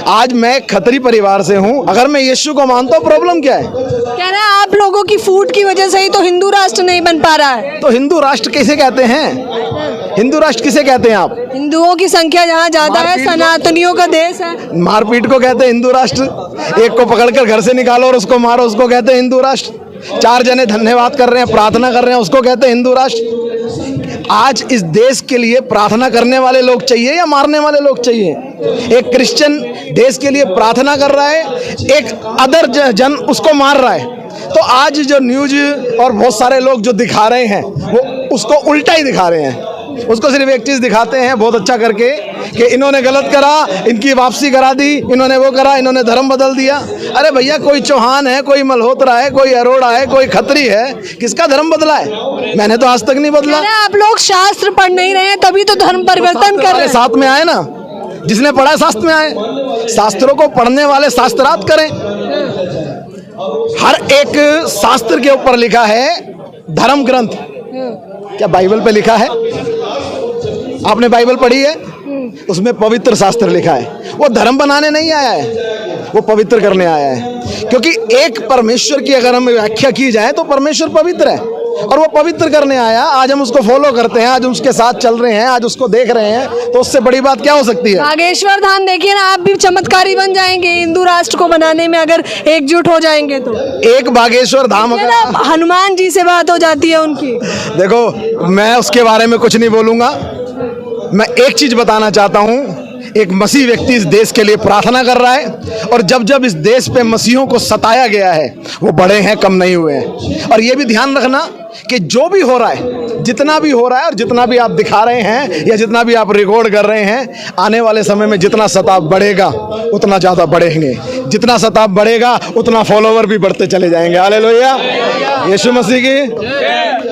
आज मैं खत्री परिवार से हूँ, अगर मैं यीशु को मानता हूँ, प्रॉब्लम क्या है? कह रहे हैं आप लोगों की फूट की वजह से ही तो हिंदू राष्ट्र नहीं बन पा रहा है। तो हिंदू राष्ट्र किसे कहते हैं? हिंदू राष्ट्र किसे कहते हैं आप? हिंदुओं की संख्या जहाँ ज्यादा है, मारपीट को- सनातनियों का देश है। मारपीट को कहते हैं हिंदू राष्ट्र। एक को पकड़कर घर से निकालो और उसको मारो, उसको कहते हैं हिंदू राष्ट्र। 4 जने धन्यवाद कर रहे हैं, प्रार्थना कर रहे हैं, उसको कहते हैं हिंदू राष्ट्र। आज इस देश के लिए प्रार्थना करने वाले लोग चाहिए या मारने वाले लोग चाहिए? एक क्रिश्चियन देश के लिए प्रार्थना कर रहा है, एक अदर जन उसको मार रहा है। तो आज जो न्यूज और बहुत सारे लोग जो दिखा रहे हैं वो उसको उल्टा ही दिखा रहे हैं। उसको सिर्फ एक चीज़ दिखाते हैं बहुत अच्छा करके कि इन्होंने गलत करा, इनकी वापसी करा दी, इन्होंने वो करा, इन्होंने धर्म बदल दिया। अरे भैया, कोई चौहान है, कोई मल्होत्रा है, कोई अरोड़ा है, कोई खत्री है, किसका धर्म बदला है? मैंने तो आज तक नहीं बदला। कह रहे हैं आप लोग शास्त्र पढ़ नहीं रहे हैं, तभी तो धर्म परिवर्तन कर रहे हैं। साथ में आए ना, जिसने पढ़ा है शास्त्र में आए। शास्त्रों को पढ़ने वाले शास्त्रार्थ करें। हर एक शास्त्र के ऊपर लिखा है धर्म ग्रंथ। क्या बाइबल पे लिखा है? आपने बाइबल पढ़ी है? उसमें पवित्र शास्त्र लिखा है। वो धर्म बनाने नहीं आया है, वो पवित्र करने आया है। क्योंकि एक परमेश्वर की अगर हम व्याख्या की जाए तो परमेश्वर पवित्र है और वो पवित्र करने आया। आज हम उसको फॉलो करते हैं, आज उसके साथ चल रहे हैं, आज उसको देख रहे हैं, तो उससे बड़ी बात क्या हो सकती है? बागेश्वर धाम देखिए ना, आप भी चमत्कारी बन जाएंगे हिंदू राष्ट्र को बनाने में, अगर एकजुट हो जाएंगे तो। एक बागेश्वर धाम ये ना हनुमान जी से बात हो जाती है उनकी। देखो, मैं उसके बारे में कुछ नहीं बोलूंगा। मैं एक चीज बताना चाहता हूं, एक मसीह व्यक्ति इस देश के लिए प्रार्थना कर रहा है और जब जब इस देश पे मसीहों को सताया गया है वो बड़े हैं, कम नहीं हुए हैं। और ये भी ध्यान रखना कि जो भी हो रहा है, जितना भी हो रहा है और जितना भी आप दिखा रहे हैं या जितना भी आप रिकॉर्ड कर रहे हैं, आने वाले समय में जितना सताव बढ़ेगा उतना ज़्यादा बढ़ेंगे। जितना सताव बढ़ेगा उतना फॉलोवर भी बढ़ते चले जाएंगे। हालेलुया, यीशु मसीह की।